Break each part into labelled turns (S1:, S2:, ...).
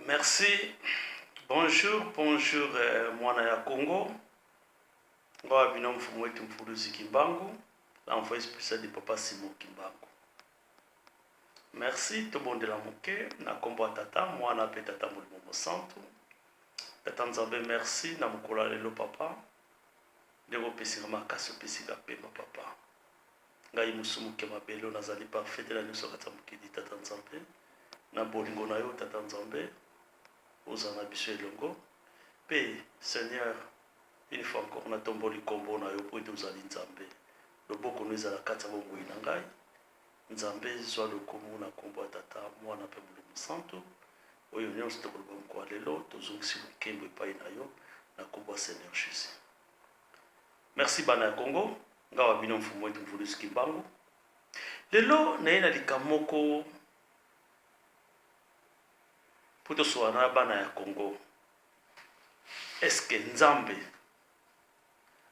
S1: Merci. Bonjour, bonjour, mwana ya Congo. Ngawa bino mfumu wetu Mfuluzi Kimbangu, l'envoyé spécial de Papa Simon Kimbangu. Merci, to bondela moke, na kombo ya tata, mwana pe tata molimo mosantu. Tata Nzambe, merci, na mukola lelo papa. Ndeko pesika makasi pesika pemba papa. Ngai musumu ke mabelo nazali parfait la nyuso kata mukidi tata Nzambe. Na bolingo na yo tata Nzambe. Ozana biso elongo. Pe Seigneur, une fois encore na tomboli kombo na yo po tozali Nzambe. Loboko no ezala kata bomoi na ngai. Nzambe zwa lokomo na kombo ya tata mwana pe molimo santu. Oyo nyonso tokoloba mokwa lelo tozongisi mokembo epai na yo na kombo ya Seigneur Jésus. Merci bana ya Congo, ngawa bino mfumu wetu Mfuluzi Kimbangu. Lelo naye na likamoko puto soana bana ya Congo. Eske Nzambe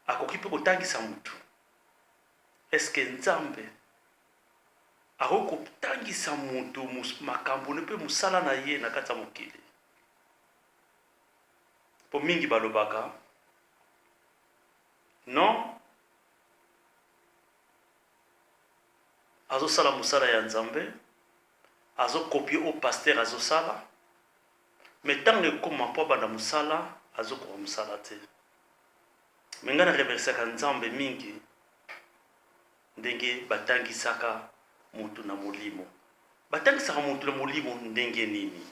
S1: akoki pe kotangisa mutu? Eske Nzambe akoki kotangisa mutu makambo ne pe musala na ye na kati ya mokili? Po mingi balobaka non, azo sala musala ya Nzambe, azo copier au pasteur azo sala, mais tant que comme pa banda musala azo ko musala te. Mengana remercier ka Nzambe mingi ndenge batangisaka mutu na molimo. Batangisaka mutu na molimo ndenge nini?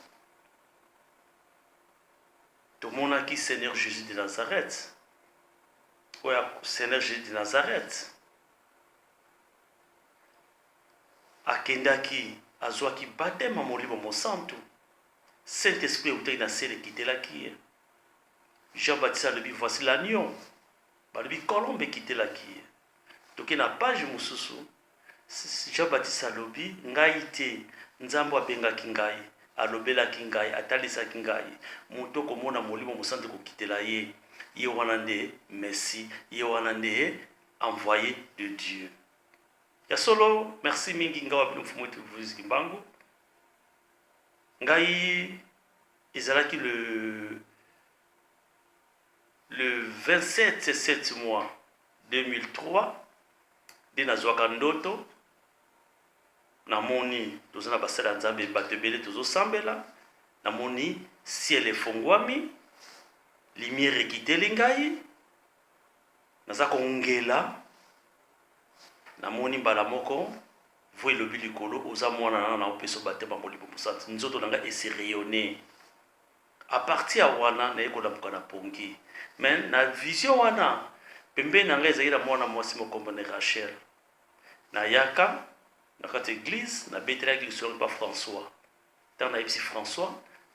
S1: Tomona ki Seigneur Jésus de Nazareth. Oya Seigneur Jésus de Nazareth akendaki azwaki batema molimo mosantu, Saint-Esprit utaki na sele kitelaki ye. Jean-Baptiste alobi voici l'agneau, balobi kolombe kitelaki ye. Toke na page mosusu Jean-Baptiste alobi ngai te, Nzambe abengaki ngai, alobelaki ngai, atalisaki ngai, moto komona molimo mosantu kokitela ye. Ye wana nde Messie, ye wana nde envoyé de Dieu. Ya solo merci mingi ngawa bino mfumu wetu Mfuluzi Kimbangu. Ngai ezalaki le 27 7 mois 2003 de nazwaka ndoto namoni tozana basala ya Nzambe bato ebele tozosambela, namoni ciel efongwami, lumière ekiteli ngai, naza kongela, namoni mbala moko vo elobi likolo oza mwana na opeso batema molimo mosantu, nzoto na ngai esi rayonné. A partir ya wana naye kolamuka na pongi, mais na vision wana pembeni na ngai ezalaki na mwana mwasi mokombo na Rachel. Nayaka na kati église nabetelaki lisolo pa François. Ntango nayebisi François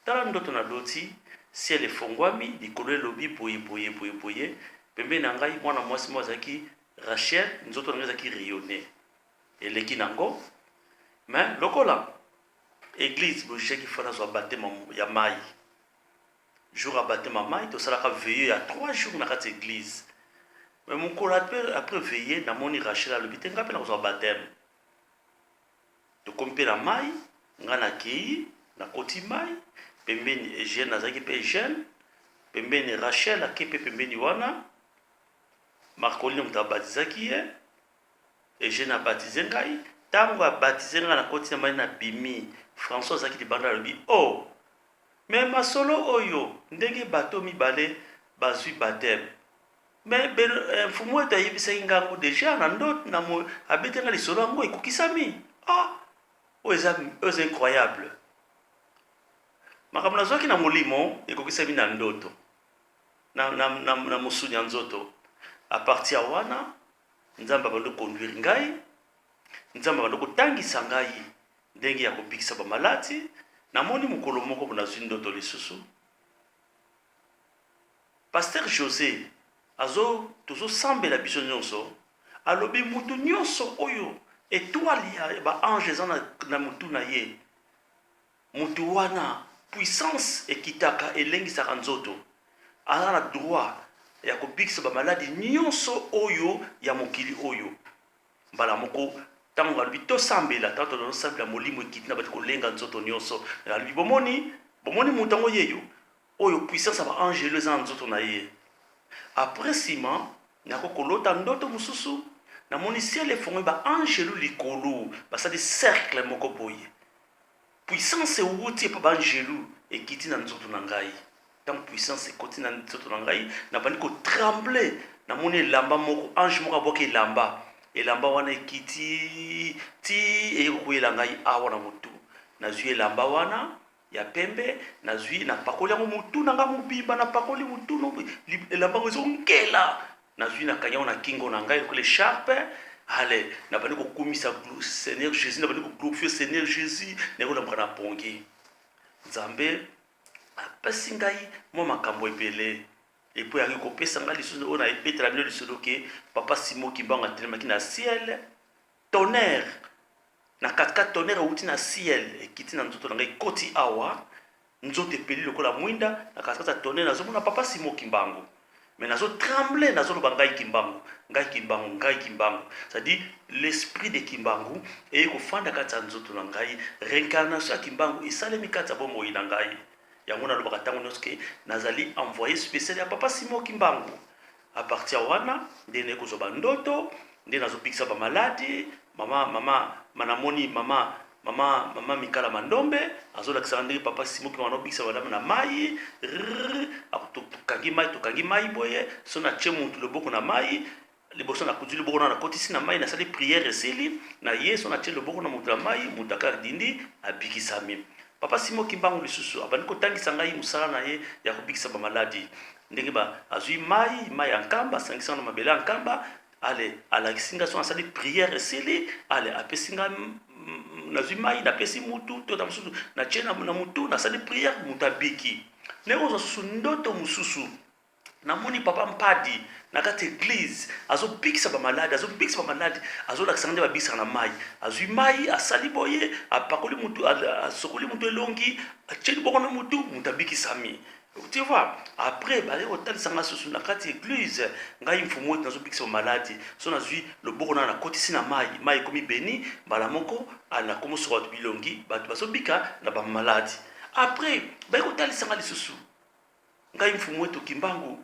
S1: tala ndoto na loti, ciel efongwami, likolo elobi boye boye boye boye, pembeni na ngai mwana mwasi mo azalaki Rachel, nzoto na ngai ezalaki rayonné. Eleki nango, mais lokola église logiki fana zwa batema ya mai. Jour à batema mai tosalaka veillée ya 3 jours na kati église. Mais mon collaborateur après veillée namoni Rachel alobi te ngape na kozwa batema. Tokompe na mai, nga na kei na koti mai, pembeni Eugène azaki pe Eugène, pembeni Rachel akepe pembeni wana, Marcolino muta batizaki ye, Eugène abatize ngai, tango abatize ngai na koti na mai na bimi, François azaki libanda alobi, oh, mais masolo oyo, ndenge bato mibale bazwi baptême. Mais mfumu wetu ayebisaki ngango déjà na ndoto na abeti nga lisolo yango ekokisami. Ah, c'est incroyable. Makambo nazwaki na molimo ekokisami na ndoto na mosuni ya nzoto. A partir ya wana Nzambe abandi konduire ngai, Nzambe abandi kotangisa ngai ndenge ya kobikisa bamaladi. Namoni mokolo moko nazwi ndoto lisusu, Pasteur José tozosambela biso nyonso, alobi mutu nyonso oyo étoile ya ba ange eza na mutu na ye, mutu wana puissance ekitaka elengisaka nzoto, aza na droit ya kobikisa bamaladi nyonso oyo ya mokili oyo. Mbala moko tango alobi tosambela tango tozosambela molimo ekiti na bato kolenga nzoto nyonso, alobi bomoni omoni mutango yeyo oyo puissance aba angelo eza na nzoto na ye. Après sima nakokolota ndoto mususu namoni ciel efongoli ba angelo likolo basali cercle moko boye. Puissance euti epa ba angelo ekiti na nzoto na ngai. Tant puissance ekoti na nzoto na ngai nabandi kotremble namoni elamba moko ange moko abwaki elamba wana ekiti ti ekokwela ngai awa na motu. Nazwi elamba wana ya pembe nazwi na pakoli yango mutu na nga mobimba na pakoli mutu elamba ezongela nazwi na kanya na kingo na ngai ekole sharpe. Allez, nabandi kokumisa Seigneur Jésus nabandi koglorifier Seigneur Jésus nekolambaka na pongi. Nzambe apesi ngai mwa makambo ebele epo yaki kopesa ngai lisusu oyo na ebetela bino lisolo ke papa Simon Kimbangu atelemaki na ciel tonnerre na 4 tonnerre outi na ciel ekiti na nzoto na ngai koti awa nzoto epeli lokola mwinda na 4 tonnerre nazomona papa Simon Kimbangu mais nazo tremble nazoloba ngai Kimbangu c'est-à-dire l'esprit de Kimbangu et kofanda kati ya nzoto na ngai réincarnation ya Kimbangu esalemi kati ya bomoi na ngai yango nalobaka ntango nyonso ke nazali envoyé spécial ya papa Simon Kimbangu. À partir wana nde nakozwa bandoto nde nazobikisa bamaladi mama Mikala Mandombe azolakisa ndenge papa Simon Kimbangu anobikisa badame na mai tokangi mai boye so na tie mutu loboko na mai liboso na kuzuli loboko na kotisi na mai nasali prière esili na yesu na tie loboko na mutu na mai mutu akardindi abikisami. Papa Simon Kimbangu lisusu abandi kotangisa ngai musala na ye ya kobikisa bamaladi ndenge azwi mai ya nkamba asangisa na mabele ya nkamba ale alakisinga so asali prière esili ale apesinga nazwi mai napesi mutu to na mususu na tie na mutu nasali prière mutu abiki nekozwa susu ndoto mususu namoni papa mpadi na kati église azobikisa bamaladi azolakisa nde babikisa na mai azwi mai asali boye apakoli mutu asokoli mutu elongi atie liboko na mutu abikisami. Tu vois, après bale kotalisa nga susu na kati église ngai mfumu ete nazobikisa bamaladi so nazwi loboko na kotisi na mai ekomi beni mbala moko nakomosoka bato bilongi bato bazobika na bamaladi. Après bale kotalisa nga lisusu ngai mfumu ete Kimbangu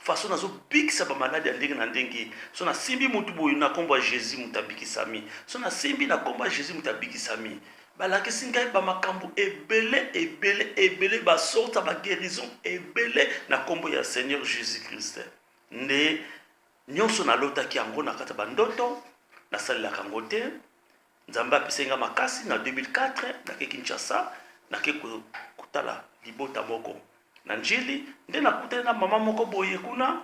S1: façon nazobikisa bamaladi ya ndenge na ndenge so nasimbi mutu boye na kombo ya Jésus mutu abikisami so nasimbi na kombo ya Jésus mutu abikisami. Balakisi ngai bamakambo ebele basorta baguérison ebele na kombo ya Seigneur Jésus Christ nde nyonso nalotaki yango na kati ya bandoto nasalelaka yango te. Nzambe apesi nga makasi na 2004 nake Kinshasa nake kotala libota moko na njili nde nakutani na mama moko boye kuna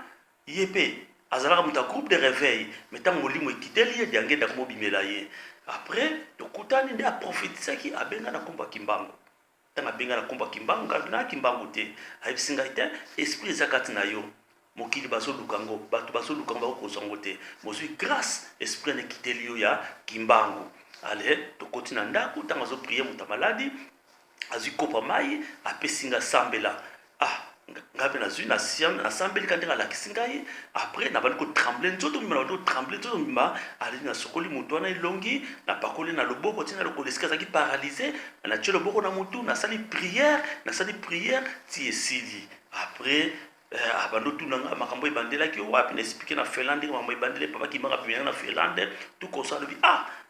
S1: ye mpe azalaka mutu ya groupe de réveil mais ntango molimo ekiteli ye diange ndako mobimela ye. Après tokutani nde aprophétisaki abenga na kombo ya Kimbangu ntango abenga na kombo ya Kimbangu ngai na Kimbangu te ayebisi ngai te esprit eza kati na yo mokili bazoluka ngo bato bazoluka ngo bakozwa ngo te mozwi grâce esprit na ekiteli yo ya Kimbangu. Ale tokoti na ndako ntango azoprie mutu ya maladi azwi kopa mai apesi nga sambela ngabe nazwi nasambeli ka ndenge alakisi ngai. Après nabandi kotremble nzoto mima nabandi kotremble nzoto mima ali nasokoli mutu wana elongi napakoli na loboko tina lokolo esika azalaki paralyse natie loboko na mutu nasali prière ti esili. Après abandi otuna nga makambo ebandelaki wapi na explike na Finlande makambo ebandeli papa Kimbangu apimanga na Finlande tukosala lobi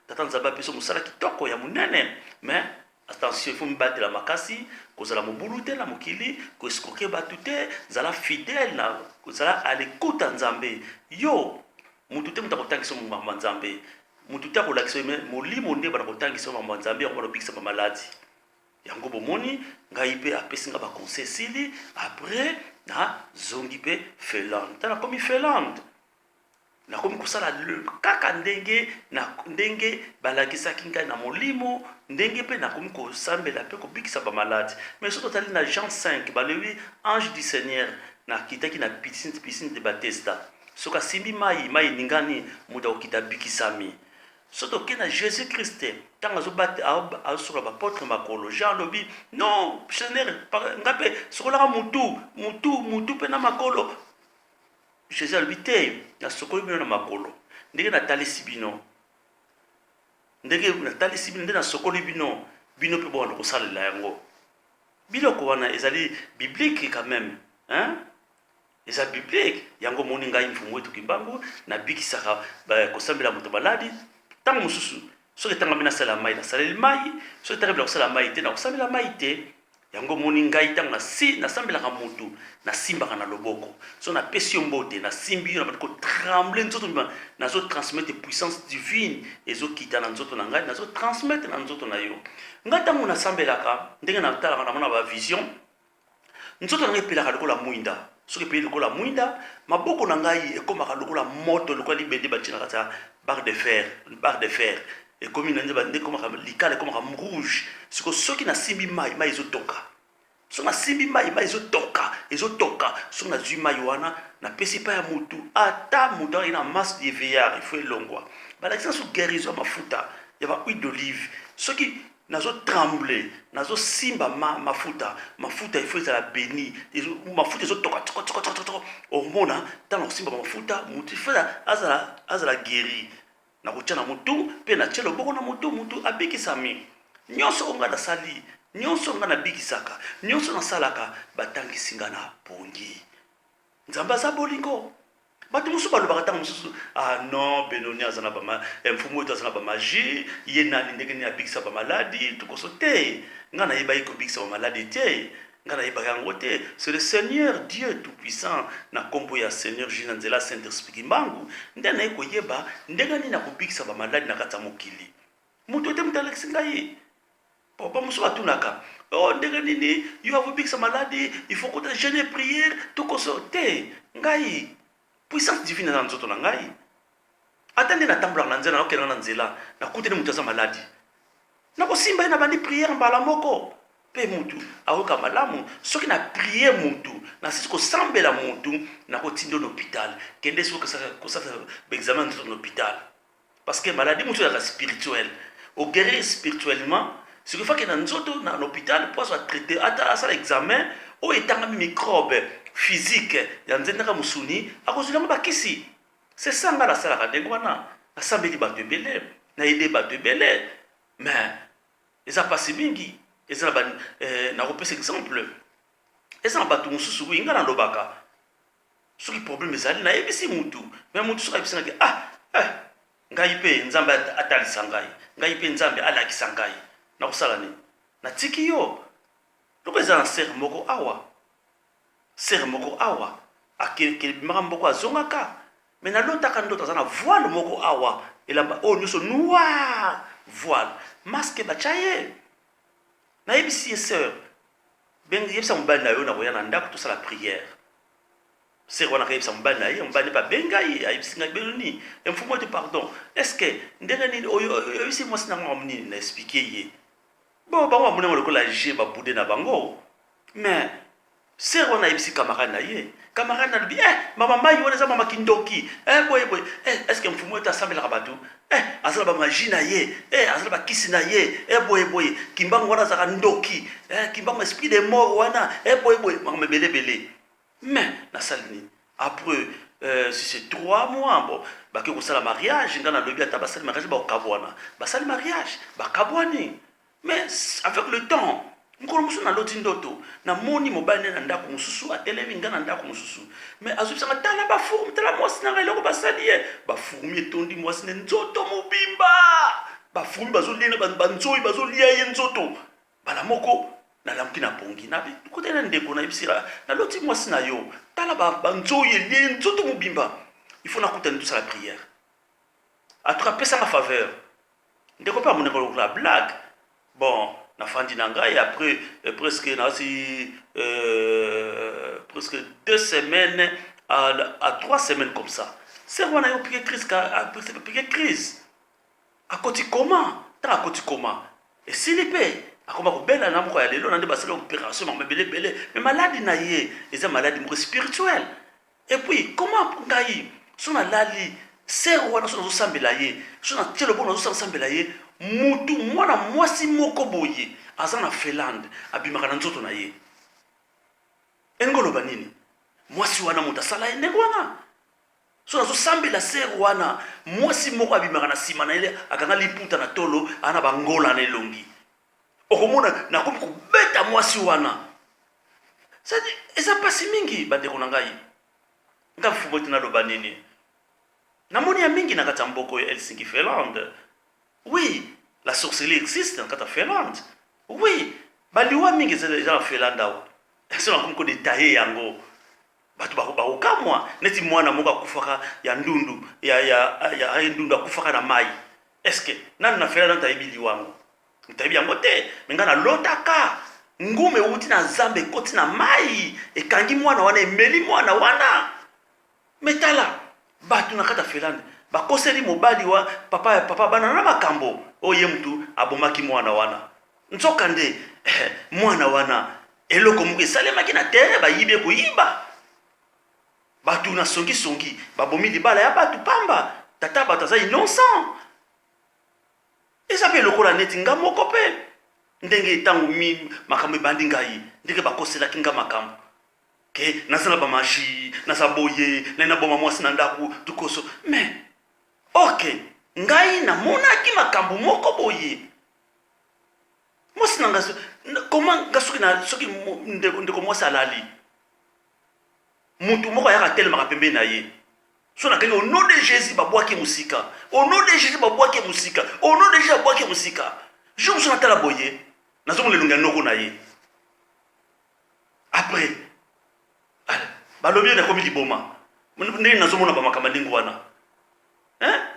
S1: tata Nzambe apesi mosala kitoko ya monene mais attention il faut mbatela makasi kozala mobulu te na mokili koesikoke bato te zala fidèle na kozala à l'écoute ya Nzambe yo mutu te mutu akotangisa makambo ya Nzambe mutu te akolakisa molimo nde bana kotangisa makambo ya Nzambe yango bana kobikisa bamaladi yango bomoni ngai mpe apesi nga baconseil esili. Après nazongi mpe Finlande ntango nakomi Finlande nakomi kosala kaka ndenge balakisaki ngai na molimo ndenge mpe nakomi kosambela mpe kobikisa bamaladi. Mais soki totali na Jean 5 balobi ange du Seigneur nakitaki na piscine de Bethesda soki asimbi mai eningani mutu akokita abikisami. Soki tokei na Jésus Christ ntango azosokola bapotre makolo Jean alobi non Seigneur nga mpe sokolaka mutu mpe na makolo. Jésus alobi te nasokoli bino na makolo ndenge natalisi bino nde nasokoli bino mpe bwana kosalela yango. biloko wana ezali biblique quand même, hein? Eza biblique. Yango moni ngai mfumu wetu Kimbangu na bikisaka kosambela moto maladi tango mosusu soki etangami nasala mai nasaleli mai, soki etangami na kosala mai te na kosambela mai te. Yango moni ngai ntango nasambelaka motu nasimbaka na loboko, so napesi yo mbote nasimbi yo na bandi kotremble nzoto mima nazotransmettre puissance divine ezokita na nzoto na ngai, nazotransmettre na nzoto na yo. Ngai ntango nasambelaka ndenge natalaka namona bavision, nzoto na ngai epelaka lokola mwinda. Soki epeli lokola mwinda, maboko na ngai ekomaka lokola moto, lokola libende batie na kati ya barre de fer ekomi na nde ekomaka likala ekomaka rouge. Soki nasimbi mai ezotoka, soki nasimbi mai ezotoka, soki nazwi mai wana napesi pa ya mutu, ata mutu ayi na masse de veillard ifo elongwa balakisa so guérison ya mafuta ya ba huile d'olive. Soki nazo tremble, nazo simba mafuta ifo ezala béni, mafuta ezotoka toko omona ntango kosimba mafuta mutu ifo azala guéri. Na kotia na mutu pe na tia loboko na mutu abikisami. Nyonso onga nasali, nyonso onga nabikisaka, nyonso nasalaka batangisi nga na pongi. Nzambe aza bolingo. Bato mosusu balobaka ntango mosusu non Benoni azana mfumu wetu azana bamagie ye nani ndenge nini abikisa bamaladi tokoso te. Nga nayebaki kobikisa bamaladi te, nga nayebaka yango te. C'est le Seigneur Dieu tout-puissant na kombo ya Seigneur Jésus na nzela Saint-Esprit Kimbangu nde naye koyeba ndenge nini akobikisa bamaladi na kati ya mokili. Moto te moto alekisi ngai papa mosusu atunaka ndenge nini yo akobikisa maladi, il faut kota jeûner prière tokoso te. Ngai puissance divine na nzoto na ngai. Ata nde natambolaka na nzela nakokendanga na nzela nakutani moto aza maladi, nakosimba ye na bandi prière mbala moko pe mutu aoyoka malamu. Soki na prière mutu nasisi kosambela mutu nakotinda na hôpital, kende soki kosala examen na nzoto na hôpital, parce que maladie mutu ezalaka spirituel, oguérir spirituellement. Ce qui fait que na nzoto na hôpital po azwa traité ata asala examen oyo etangami microbe physique ya nzendaka musuni akozwilanga bakisi. C'est ça nga nasalaka ndenge wana, nasambeli bato ebele, nayede bato ebele, mais eza pasi mingi. Eza nakopesa exemple, eza na bato mosusu wi nga nalobaka soki problème ezali nayebisi mutu, mais mutu soki ayebisangaki ngai mpe nzambe atalisa ngai mpe nzambe alakisa ngai, nakosala nini? Natiki yo. Loko eza na sere moko awa akebimaka mboko azongaka, mais nalotaka ndoto aza na voile moko awa elamba oyo nyonso noir, voile masque batya ye. Nayebisi ye sœur yebisa mobali na yo na koya na ndako tosala prière. Sere wana kayebisa mobali na ye, mobali pa benga ye ayebisi ngai Benoni mfumu wetu pardon, est-ce que ndenge nini oyebisi mwasi nango nini na explique ye bon bango bamonango lokola je babude na bango, mais sere wana ayebisi camarade na ye, camarade na lobi mama mai wana eza mama kindoki boye est-ce que mfumu wetu asambelaka bato azala bamagie na ye azala bakisi na ye boye Kimbangu wana azalaka ndoki Kimbangu esprit de mort wana boye makambo ebelebele. Mais nasali nini après si c'est 3 mois bon bake kosala mariage nga nalobi ata basali mariage bakabwana basali mariage bakabwani. Mais avec le temps mokolo mosusu naloti ndoto namoni mobali nde na ndako mosusu atelemi nga na ndako mosusu, mais azobisanga tala bafourmi, tala mwasi na ngai eloko basali ye bafourmi etondi mwasi ne nzoto mobimba, bafourmi bazolia banzoi bazolia ye nzoto bala moko. Nalamuki na pongi kote na ndeko nayebisira naloti mwasi na yo tala banzoi elie nzoto mobimba, il faut nakutani tosala prière atuka pesanga faveur ndeko mpe amoneka lokola blague. Bon nafandi na ngai après presque 2 semaines à 3 semaines comme ça, c'est wana yo piqué crise akoti comment ta akoti comment esili pe akoma kobela na moko ya lelo na nde basala opération ma belebele, mais maladie na ye eza maladie moko spirituelle. Et puis comment ngai so na lali sere wana so nazosambela ye so na tielo bona nazosambela ye mutu mwana mwasi moko boye aza na Finlande abimaka na nzoto na ye engoloba nini mwasi wana mutu asala ye ndenge wana so nazosambela sere wana mwasi moko abimaka na nsima na ye akanga liputa na tolo ana bangola na elongi okomona nakomi kobeta mwasi wana sadi eza pasi mingi bandeko na ngai nga mfumo tina loba nini namoni ya mingi na kati ya mboko ya Helsinki Finlande. Oui, la sorcellerie existe na kati ya Finlande. Oui, baliwa mingi eza na Finlande awa so nakomi kodetaye yango bato bakokamwa neti mwana moko akufaka ya ndundu ya ndundu akufaka na mai. Eske nani na Finlande tayebi liwango ntayebi yango te menga na lotaka ngume uti na zambe koti na mai ekangi mwana wana emeli mwana wana metala bato na kata Finlande bakoseli mobali wa papa bana na makambo oye mtu abomaki mwana wana nzoka nde mwana wana eloko moko esalemaki na tere bayibi koyiba bato na songi babomi libala ya bato pamba tata bato aza innocent eza mpe lokola neti nga moko mpe ndenge etango makambo ebandi ngai ndenge bakoselaki nga makambo ke naza na bamashi naza boye na boma mwasi na ndako tukoso mais ok ngai namonaki makambo moko boye mwasi na nga koma nga soki ndeko mwasi alali mutu moko ayaka telemaka pembeni na ye so nakangi au nom de Jésus babwaki musika au nom de Jésus babwaki musika au nom de Jésus babwaki musika je me suis natala boye nazomo lelunga noko na ye après balobi na komi liboma ndenge nazomona bamakamba ndenge wana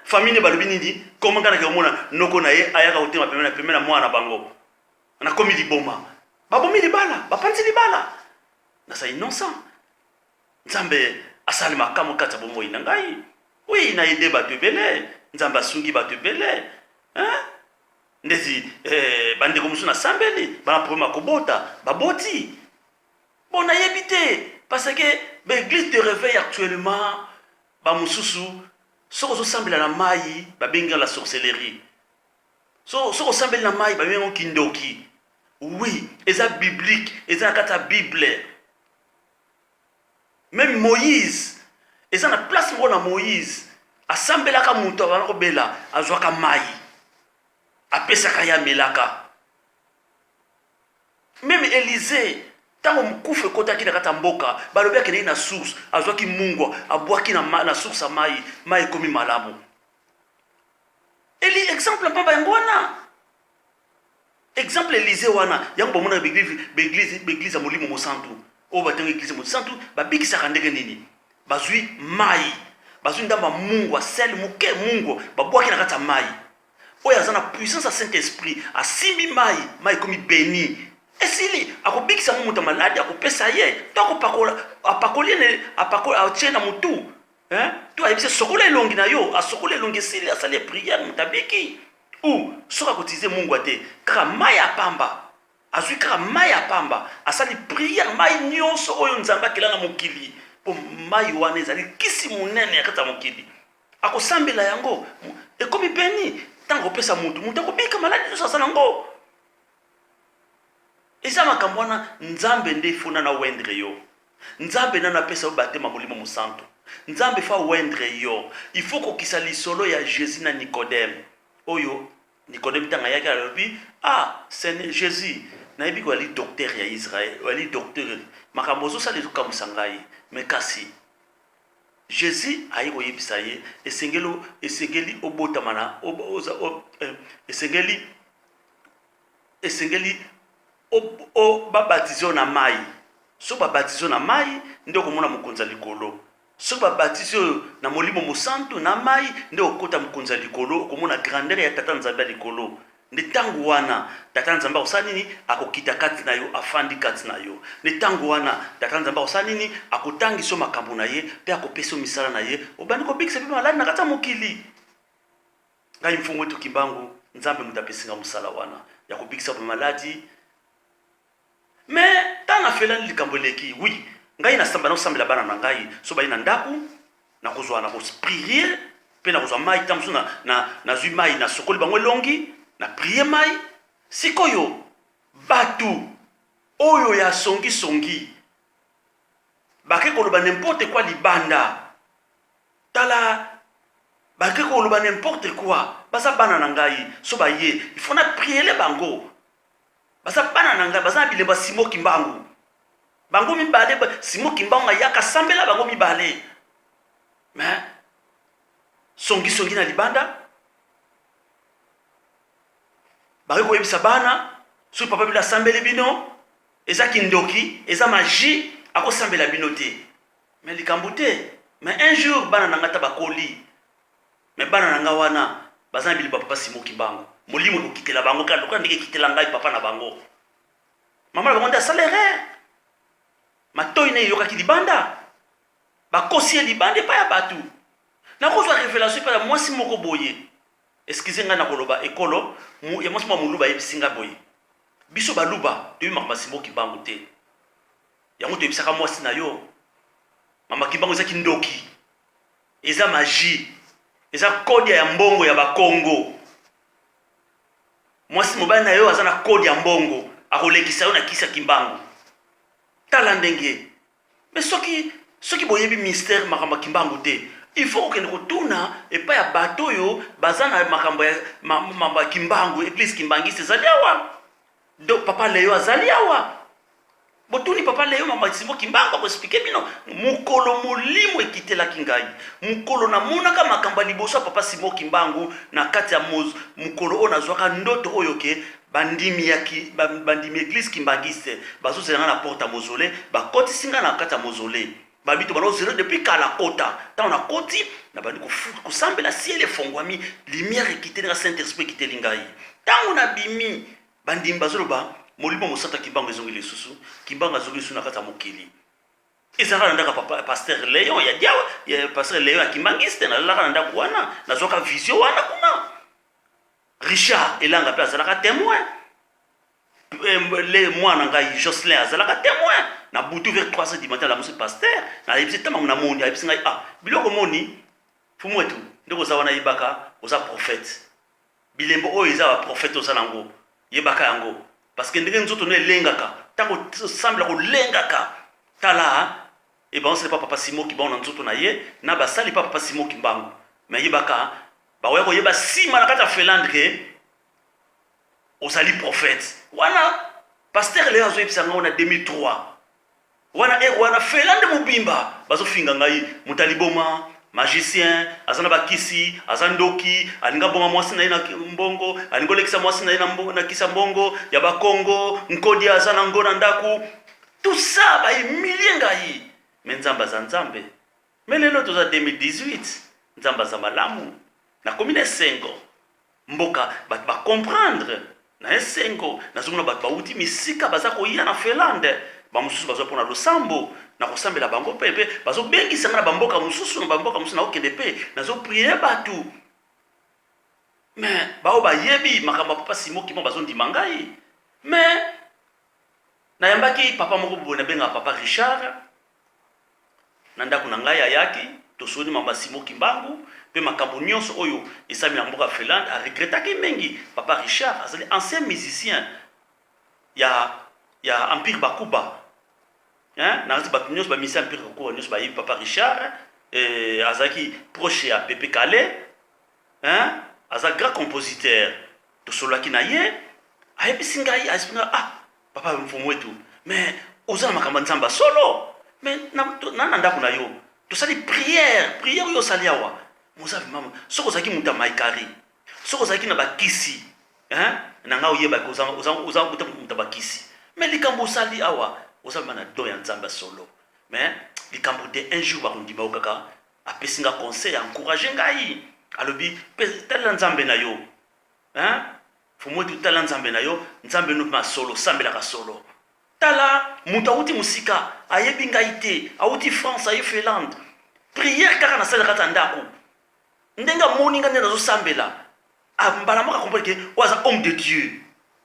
S1: famille balobi nini koma kana komona noko na ye ayaka kotema pembeni na mwana bango na komi liboma babomi libala bapanzi libala na sa innocent nzambe asali makambo kati ya bomoi na ngai oui na ide bato ebele nzambe asungi bato ebele ndezi bandeko mosusu na sambeli bana problème akobota baboti bon nayebi te parce que l'église te réveille actuellement bamosusu soko ozosambela na mai babengi la sorcellerie soko osambeli na mai babengi kindoki oui eza biblique eza na kati ya bible. Même Moïse eza na place moko na Moïse asambelaka mutu abana kobela azwaka mai apesaka ya melaka. Même Élisée tango mukufe kotaki na kata mboka balobi akendeki na source azwaki mungwa abwaki na source mai komi malamu. Eli exemple mpamba yango wana exemple Élisée wana yango bomona beglise ya molimo mosantu o batangi église mosantu babikisaka ndenge nini bazwi mai bazwi ndamba mungwa sel muke mungwa babwaki na kata mai oyo aza na puissance ya Saint-Esprit asimbi mai komi béni esili akobikisa mutu maladi akopesa ye to apakoli atie na mutu to ayebisa sokola elongi na yo asokola elongi esili asali prière mutabiki ou soka kotize mungwa te kaka mai apamba azwi kaka mai apamba asali prière mai nyonso oyo nzambe akela na mokili po mai wana ezali kisi monene ya kati ya mokili akosambela yango ekomi beni ntango opesa mutu akobika maladi nyonso asala yango eza makambo wana nzambe nde ifuna na wendre yo nzambe nano apesa yo batema molimo mosantu nzambe fa wendre yo il faut kokisa lisolo ya Jésus na Nicodème oyo Nicodème tanga yaki alobi c'est Jésus nayebi ko ali docteur ya Israël ali docteur makambo ozosala ezokamwisa ngai mais kasi Jésus ayi koyebisa ye esengeli obotama na esengeli babatizo na mai so babatizo na mai nde okomona mokonzi ya likolo so babatizo na molimo mosantu na mai nde okota mokonzi ya likolo okomona grandeur ya tata nzambe ya likolo nde ntango wana tata nzambe akosala nini akokita kati na yo afandi kati na yo nde ntango wana tata nzambe akosala nini akotangisa makambo na ye mpe akopesa misala na ye obandi kobikisa mpe maladi na kati ya mokili ngai mfungo etu kimbangu nzambe moto apesinga mosala wana ya kobikisa maladi mais tant na fela likambo eleki oui ngai nasamba na kosambela bana na ngai so bayi na ndako na kozwa na prier mpe na kozwa mai ta mosusu nazwi mai na sokoli bango elongi na prier mai sikoyo batu oyo ya songi bake koloba n'importe quoi libanda tala bake koloba n'importe quoi baza bana na ngai so baye il faut na prier le bango baza bana na ngai baza na bilemba Simo Kimbangu bango mibale Simo Kimbangu ayaka sambela bango mibale mais songi na libanda bari koyebisa bana so papa bila sambele bino eza kindoki eza magie akosambela bino te mais likambo te mais un jour bana na ngata bakoli mais bana na nga wana baza na bilemba papa Simo Kimbangu molimo kokitela bango kaka ndike kitela ngai papa na bango mama bango nda salaire matoi na yokaki libanda bakosi libanda pa ya batu na kozwa révélation pa mwasi moko boye excusez nga na koloba ekolo ya mwasi mwa muluba yebisinga boye biso baluba toyi mama Simo Kimbangu te yango toyebisaka mwasi na yo mama Kimbangu eza kindoki eza magie eza kode ya mbongo ya bakongo mwasi mobali na yo aza na kode ya mbongo akolekisa yo na kisa Kimbangu tala ndenge mais soki boyebi mystère makambo Kimbangu te il faut okende kotuna epai ya bato oyo baza na makambo ya Kimbangu église kimbangiste ezali awa donc papa Leo azali awa botuni papa Leo mama Simo Kimbangu akoexplike bino mokolo molimo ekitelaki ngai mokolo namonaka makambo ya liboso ya papa Simo Kimbangu na kati ya mokolo oyo nazwaka ndoto oyo ke bandimi église kimbangiste bazozelanga na porte ya mausolée bakotisi ngai na kati ya mausolée babito banozela depuis kala kota ntango na koti na bandi kosambela ciel efongwami lumière ekiteli na saint esprit ekiteli ngai ntango na bimi bandimi bazoloba molimo mosata Kimbangu ezongi lisusu Kimbangu azongi lisusu na kati ya mokili ezalaka na ndako papa pasteur Léon ya diawa ya pasteur Léon ya kimbangiste nalalaka na ndako wana nazwaka vision wana kuna Richard Elanga mpe azalaka témoin le mwana ngai Jocelyn azalaka témoin na butu vers 3h du matin la monsieur pasteur na yebisi tama na moni yebisi ngai biloko moni fumu etu ndeko za wana yebaka oza prophète bilembo oyo eza ba prophète oza nango yebaka yango parce que ndenge nzoto no elengaka tango semble ko lengaka tala et ben c'est pas papa Simo Kimbangu na nzoto na ye na basali pa papa Simo Kimbangu mais yebaka ba weko yeba sima na kata Finlande ozali prophète wana pasteur Léo azo yebisa ngo na 2003 wana Finlande mobimba bazofinga ngai mutaliboma magicien azana bakisi azandoki alinga bonga mwasi na mbongo alingolekisa mwasi na mbongo na kisa mbongo ya bakongo nkodi azana ngona ndaku tout ça ba emilie ngai menzamba za nzambe melelo toza 2018 nzamba za malamu na commune Sengo mboka bat ba comprendre na Sengo na zomona bat ba uti misika baza koya na Finlande ba mususu bazo pona losambo na kosambela bango pepe bazo bengisa na bamboka mususu na bamboka mususu na okende pe nazo prier batu mais bao ba yebi makamba papa Simo Kimbangu bazo ndima ngai mais na yambaki papa moko bona benga papa Richard na ndako na ngai ayaki tosoni mama Simo Kimbangu pe makambo nyonso oyo esami na mboka Finlande a regretaki mengi papa Richard azali ancien musicien ya Empire Bakuba hein na batu nyonso ba musicien Empire Bakuba nyonso ba yebi papa Richard azaki proche ya Pepe Kale hein aza grand compositeur tosolaki na ye ayebisi ngai aspinga papa mfumu wetu mais ozala makambo nzamba solo mais na ndako na yo tosali prière yo sali awa mozavi mama soko zaki muta maikari soko zaki na bakisi hein na nga oyeba ko oza muta bakisi mais likambo sali awa ozavi mana do ya nzamba solo mais likambo de un jour bakondima okaka apesinga conseil encourager ngai alobi tala nzambe na yo hein fumu tu tala nzambe na yo nzambe no ma solo sambela ka solo tala muta uti musika ayebi ngai te auti France aye Finlande prière kaka na sala kata ndako ndenga moninga nde nazo sambela mbala maka comprendre que oza homme de Dieu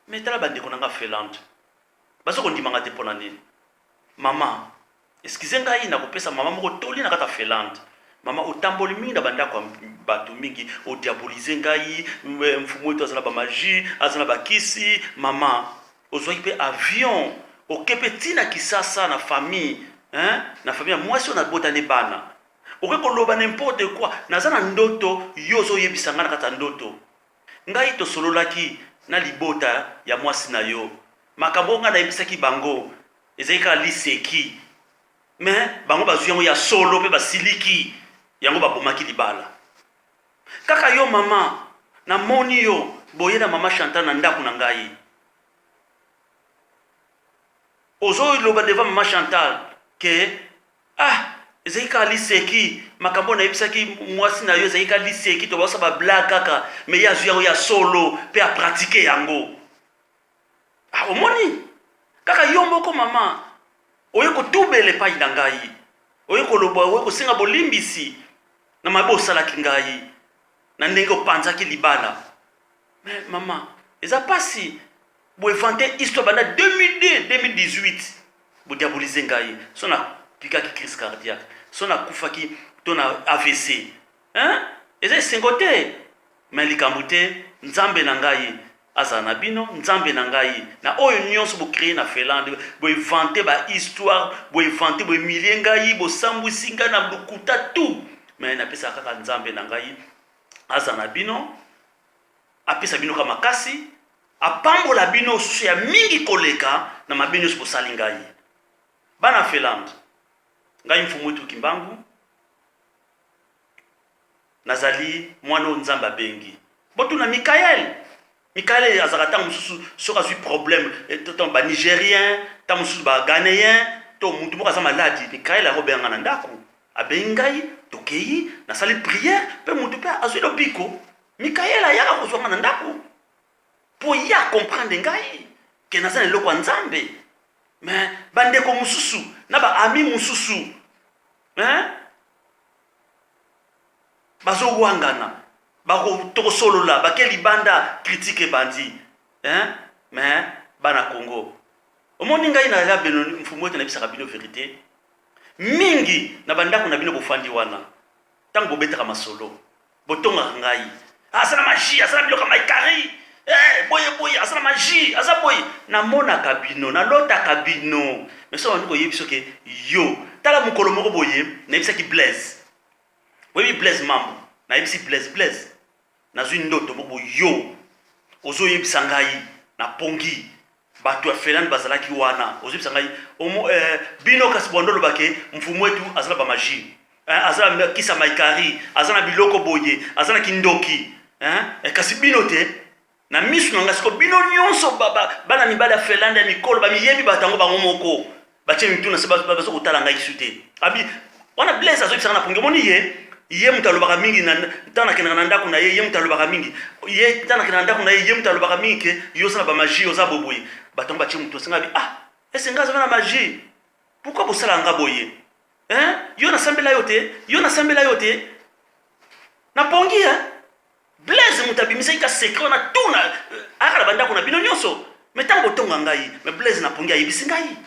S1: mais tala bande ko nanga Finlande baso ko ndimanga te pona nini mama excusez ngai na kopesa mama moko toli na kata Finlande mama otamboli mingi na bandako bato mingi odiabolize ngai mfumu wetu azala ba magie azala ba kisi mama ozwaki pe avion okepe tina kisasa na famille hein na famille mwasi na botane bana okekoloba n'importe quoi naza na ndoto yo ozoyebisa ngai na kata ndoto ngai tosololaki na libota ya mwasi na yo makambo nga na ebisaki bango ezali kaka liseki mais bango bazwi yango ya solo mpe basiliki yango babomaki libala kaka yo mama namoni yo boye na mama Chantal na ndako na ngai ozoloba devant mama Chantal ke ezali kaka liseki makambo na yebisaki mwasi na yo ezali kaka liseki tobaosa bablague kaka me ye azwi yango ya solo mpe apratike yango omoni kaka yo moko mama oye kotubela epai na ngai oye koloba oye kosenga bolimbisi na mabe osalaki ngai na ndenge opanzaki libala mais mama eza pasi boevante histoire banda 2002 2018 bodiabolize ngai so napikaki crise cardiaque so nakufaki to na AVC eza esengo te mais likambo te nzambe na ngai azala na bino nzambe na ngai na oyo nyonso bocreye na Finlande boevante bahistoire boevante boemilie ngai bosambwisi ngai na lokuta tout mais napesaka kaka nzambe na ngai azala na bino apesa bino kaka makasi apambola bino susu ya mingi koleka na mabe nyonso bosali ngai bana Finlande ngai mfumu etu kimbangu nazali mwana oyo nzambe abengi botuna Mikael azalaka ntango mosusu soki azwi problème to banigérien ntango mosusu baghanéen to mutu moko aza maladi Mikael akobenganga na ndako abengi ngai tokei nasali prière mpe mutu mpe azwi lobiko Mikael ayaka kozwanga na ndako mpo ye akomprendre ngai ke naza na eloko ya nzambe mais bandeko mosusu na baami mosusu bazowangana tokosolola bake libanda critique ebandi mais bana Congo omoni ngai na ya beno mfumu ete nayebisaka bino vérité mingi na bandako na bino bofandi wana ntango bobetaka masolo botongaka ngai asala magie asala biloko maikari boye asala magie aza boye namonaka bino nalotaka bino mais so bandi koyebi soki yo tala mokolo moko boye nayebisaki Blaise oyebi Blaise mambo nayebisi Blaise nazwi ndoto moko yo ozoyebisa ngai na pongi bato ya Finlande bazalaki wana ozoyebisa ngai bino kasi bwandolo bake mfumu wetu azala ba magie azala kisa maikari azala biloko boye azala kindoki kasi bino te na misu na ngai siko bino nyonso bana mibali ya Finlande ya mikolo bamiyebi batango bango moko batie mituna se bazo kotala ngai kisu te abi wana Blaise azoyebisa na pongi omoni ye mutu alobaka mingi ntango nakendaka na ndako na ye mutu alobaka mingi ye ntango nakendaka na ndako na ye mutu alobaka mingi ke yo osala bamagie oza boboye batongo batie mutu osenga bi ese nga aza na magie pourquoi bosala nga boye yo nasambela yo te napongi Blaise mutu abimisaki ka secret wana tuna akala bandako na bino nyonso mais ntango botonga ngai mais Blaise napongi ayebisi ngai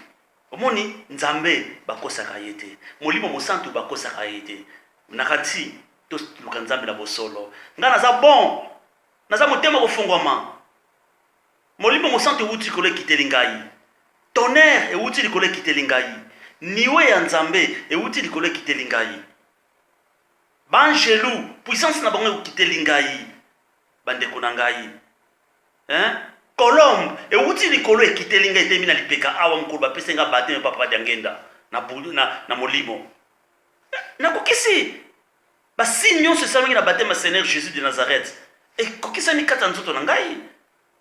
S1: omoni nzambe bakosaka ye te molimo mosantu bakosaka ye te nakati to luka nzambe na bosolo nga naza bon naza motema kofungwama molimo mosantu ewuti likolo ekiteli ngai tonnerre ewuti likolo ekiteli ngai niwe ya nzambe ewuti likolo ekiteli ngai banjelu puissance na bango ekiteli ngai bandeko na ngai colombe ewuti likolo ekiteli ngai temi na lipeka awa mokolo bapesa nga bateme papa diangenda na molimo nakokisi basi nyonso esalaki na batema Seigneur Jésus de Nazareth ekokisani kati ya nzoto na ngai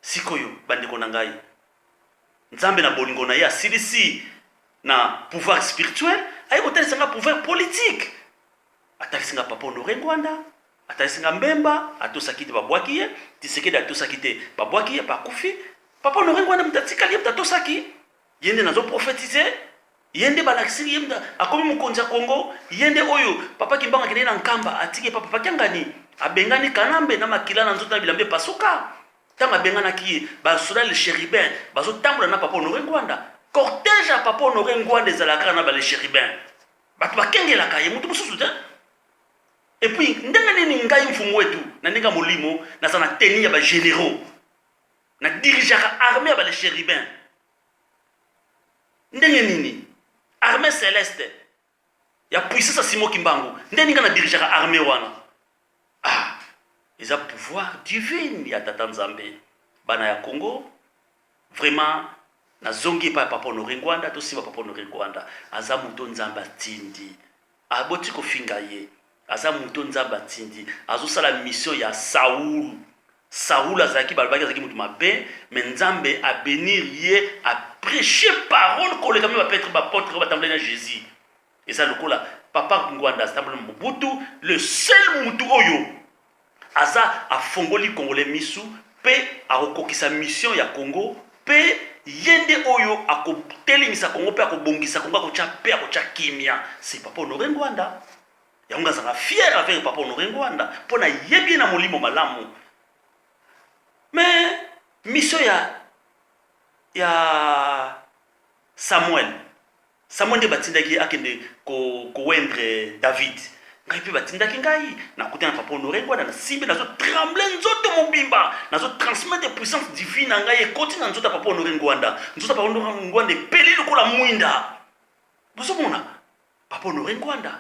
S1: sikoyo bandeko na ngai nzambe na bolingo na ye asilisi na pouvoir spirituel aye kotalisanga pouvoir politique atalisinga papa Honoré Ngwanda atalisinga Mbemba atosaki te babwaki ye Tshisekedi atosaki te babwaki ye bakufi papa Honoré Ngwanda mutu atikali ye mutu atosaki ye nde nazoprofetize yende balakisiki ye akomi mokonzi ya Congo yende oyo papa Kimbangu akende na nkamba atiki papa Kiangani abengani kanambe na makila na nzoto na bilambe pasuka ntango abenganaki ye basoda le chérubin bazotambola na papa Honoré Ngwanda cortège ya papa Honoré Ngwanda ezalaka na bale chérubin bato bakengelaka ye mutu mosusu te et puis ndenge nini ngai mfumu wetu na ndenge molimo naza na teni ya bagénéraux na dirigeaka armée ya bale chérubin ndenge nini armée céleste ya puissance Simon Kimbangu ndenge nga na dirigeaka armée wana eza pouvoir divine ya tata nzambe bana ya Congo vraiment na zongi pa papa Honoré Ngwanda to simba papa Honoré Ngwanda aza muto nzamba tindi aboti ko finga ye aza muto nzamba tindi azosala mission ya Saoul azaki balbaki azaki mutu mabe mais nzambe a bénir ye a prêcher parole ko le kamé ba peut-être ba porte ba tamble na Jésus et ça lokola papa Ngwanda tamble Mobutu le seul mutu oyo aza afongoli congolais misu pe akokokisa mission ya Congo pe yende oyo akotelimisa Congo pe akobongisa Congo akocha pe akocha kimia c'est papa Honoré Ngwanda yango azanga fier avec papa Honoré Ngwanda pona yebi na molimo malamu mais mission ya Samuel de batindaki akende ko wendre David ngai pe batindaki ngai na kutana papa Honoré Ngwanda na simbe nazo trembler nzoto mobimba nazo transmettre puissance divine ngai ekoti na nzoto papa Honoré Ngwanda nzoto papa Honoré Ngwanda peli lokola mwinda bozomona papa Honoré Ngwanda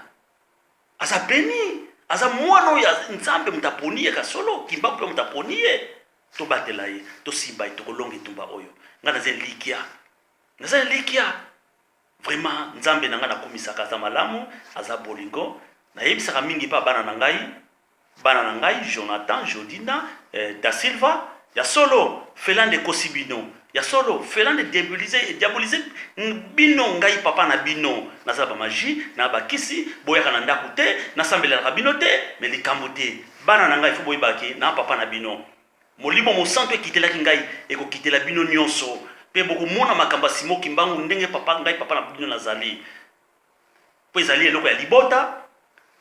S1: aza béni aza mwana ya nzambe mutaponiye kasolo kimbaku pe mutaponiye to batela ye to simba to kolonge tumba oyo ngana ze likia vraiment nzambe nanga na komisaka za malamu aza bolingo na yebisaka mingi pa bana na ngai Jonathan Jodina da Silva ya solo Felande Kosibino ya solo Felande diaboliser bino ngai papa na bino na za ba magie na ba kisi boyaka na ndako te na sambela na bino te mais likambo te bana na ngai fo boyibaki na papa na bino molimo mosanto ekitelaki ngai ekokitela bino nyonso pe bokomona makamba Simon Kimbangu ndenge papa ngai papa na bino nazali po ezali eloko ya libota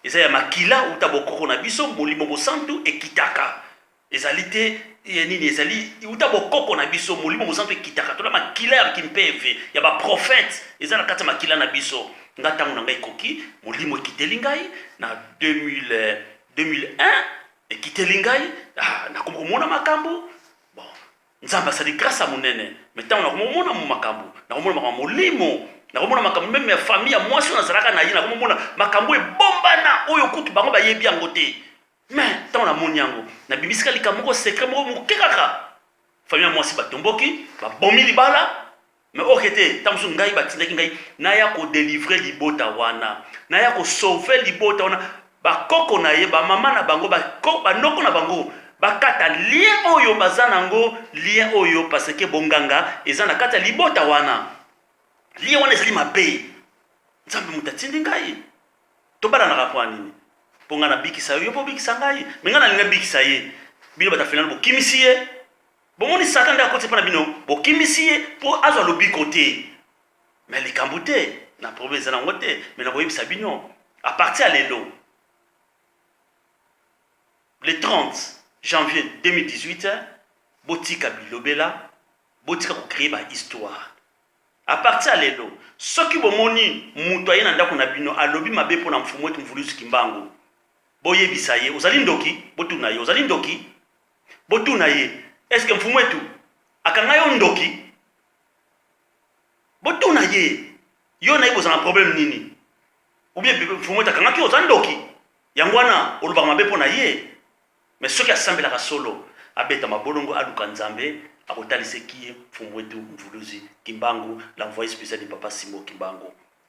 S1: eza ya makila uta bokoko na biso molimo mosanto ekitaka ezali te nini ezali uta bokoko na biso molimo mosanto ekitaka tola makila ya kimpeve ya ba prophète eza na kati makila na biso ngatango na ngai koki molimo ekiteli ngai na 2001 ekiteli ngai na komona makambo bon nzamba sali grâce à monene mais tant na komona makambo na komona makambo molimo na komona makambo même ya famille ya mwasi na zalaka na ye na komona makambo ebombana oyo kutu bango ba yebi yango te mais tant na moni yango na bibisika likambo secret moko mukekaka famille ya mwasi batomboki ba bomi libala mais okete tamsu ngai batindaki ngai na ya ko délivrer libota wana na ya ko sauver libota wana bakoko na ye ba mama na bango ba noko na bango bakata lien oyo bazanango lien oyo parce que bonganga eza na kata libota wana lien wana ezali mabe nzambe mutatindi ngai to bana na rapwa nini ponga na bikisa yo po bikisa ngai menga na linga bikisa ye bino batafina bo kimisi ye bomoni satan nda kote pana bino bo kimisi ye po azwa lobiko te mais likambo te na problème za nango te mais na koyebisa bino à partir à lelo le 30 janvier 2018, botika bilobela, botika ko créer ba histoire. À partir de lelo, ceux qui bomoni mutoye na ndako na bino alobi mabe pona mfumu wetu mvulusi Kimbangu. Boye bisaye, ozali ndoki, botuna ye, ozali ndoki. Botuna ye, est-ce que mfumu wetu akanga yo ndoki? Botuna ye. Yo na ibo za problème nini? Ou bien mfumu wetu akanga ki ozali ndoki? Yangwana oloba mabe pona ye. Mais ceux qui assemblent la solo, abeta mabolongo aluka nzambe, akotalise kiye mfumu wetu mvuluzi Kimbangu, l'envoyé spécial de papa Simon Kimbangu.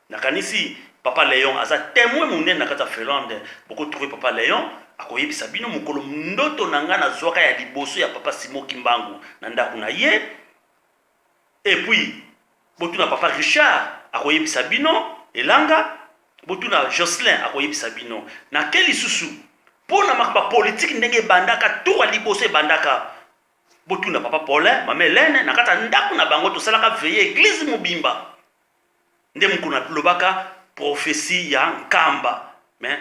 S1: Nakanisi papa Léon aza témoin monene na kata Felande, beaucoup trouver papa Léon, akoyebisa bino mukolo ndoto nanga na zwaka ya liboso ya papa Simon Kimbangu, na ndako na ye. Et puis botu na papa Richard, akoyebisa bino elanga, botu na Jocelyn akoyebisa bino. Na keli susu pona makba politique ndenge bandaka to liboso bandaka botuna papa Paulin mama Hélène na kata ndako na bango to salaka veiller église mobimba nde mukuna lobaka prophétie ya Nkamba mais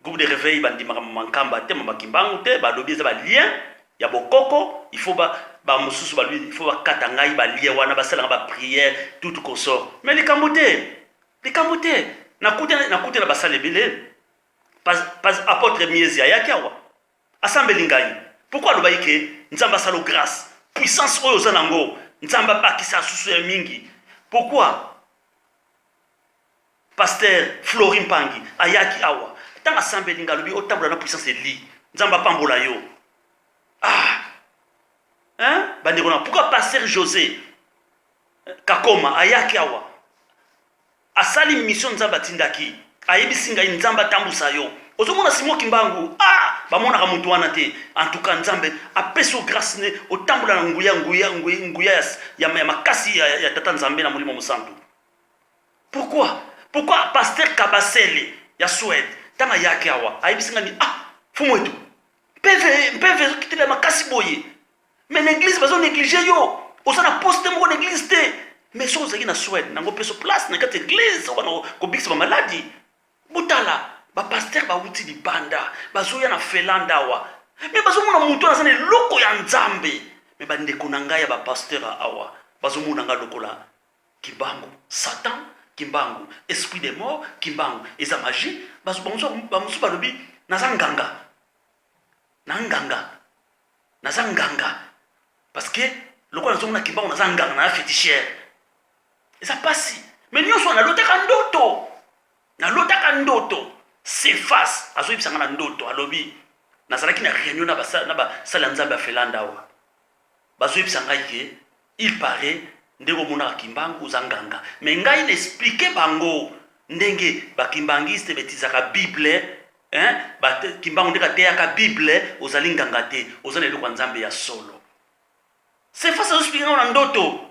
S1: groupe de réveil bandima Nkamba te mama Kimbangu te ba lobi za ba lien ya bokoko il faut ba mususu ba lui il faut ba kata ngai ba lien wana ba sala ba prière tout consort mais les kambote na kute na basale belé pas apôtre miezi ayaki awa asambeli ngai pourquoi lobai ke nzamba salo grâce puissance oyo zanango nzamba bakisa susu ya mingi pourquoi pasteur Florin Pangi ayaki awa tanga asambeli ngai lobi otambola na puissance eli nzamba pambola yo hein bandeko na pourquoi pasteur José kakoma ayaki awa asali mission nzamba tindaki ayebisi ngai nzamba tambusa yo ozomona Simon Kimbangu bamona ka mutu wana te en tout cas nzambe apeso grâce ne otambola na nguya ya makasi ya tata nzambe na molimo mosantu. Pourquoi pasteur Kabasele ya Suède tanga yake awa ayebisi ngani fumu etu peve kitela makasi boye mais l'église bazo négliger yo osana poste moko l'église te mais so ozaki na Suède nango peso place na kati église wana ko bikisa ba maladie butala ba pasteur ba uti libanda bazoya na Felanda awa mais bazomona mutu azana loko ya nzambe mais bandeko na ngai ya ba pasteur awa bazomona nga lokola Kimbangu Satan Kimbangu esprit des morts Kimbangu eza magie bamusu balobi naza nganga parce que lokola nazomona Kimbangu naza nganga na féticheur eza pasi mais nyonso nalotaka ndoto Cephas azoyebisanga na ndoto alobi nazalaki na réunion na basala nzambe ya Felanda awa bazoyebisa ngai ke il paraît ndeko mona Kimbangu uza nganga mais ngai n'explique bango ndenge bakimbangiste betizaka Bible Kimbangu ndeka teyaka Bible ozali nganga te ozali eloko nzambe ya solo Cephas azosplike na ndoto